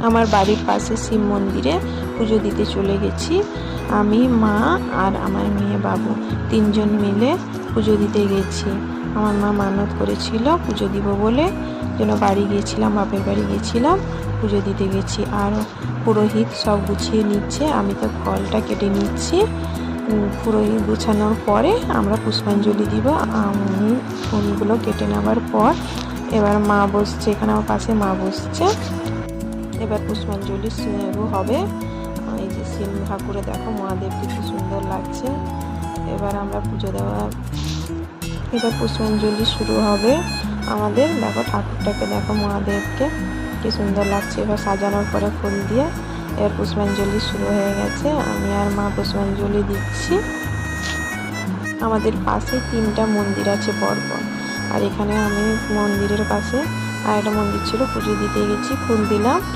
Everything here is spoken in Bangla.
আমার বাড়ির পাশে শিব মন্দিরে পুজো দিতে চলে গেছি। আমি, মা আর আমার মেয়ে বাবু তিনজন মিলে পুজো দিতে গেছি। আমার মা মানত করেছিল পুজো দিব বলে, যেন বাড়ি গিয়েছিলাম, বাপের বাড়ি গিয়েছিলাম, পুজো দিতে গেছি। আর পুরোহিত সব গুছিয়ে নিচ্ছে, আমি তো ফলটা কেটে নিচ্ছি। পুরোহিত গুছানোর পরে আমরা পুষ্পাঞ্জলি দিব। আমি ফুলগুলো কেটে নেওয়ার পর এবার মা বসছে, এখানে আমার পাশে মা বসছে। এবার পুষ্পাঞ্জলি শুরু হবে। এই যে শিব ঠাকুরে দেখো, মহাদেবকে কি সুন্দর লাগছে। এবার আমরা পুজো দেওয়া, এবার পুষ্পাঞ্জলি শুরু হবে আমাদের। দেখো ঠাকুরটাকে দেখো, মহাদেবকে কি সুন্দর লাগছে। এবার সাজানোর পরে ফুল দিয়ে এবার পুষ্পাঞ্জলি শুরু হয়ে গেছে। আমি আর মা পুষ্পাঞ্জলি দিচ্ছি। আমাদের পাশে 3টা মন্দির আছে পরপর, আর এখানে আমি মন্দিরের পাশে আর একটা মন্দির ছিল, পুজো দিতে গেছি, ফুল দিলাম।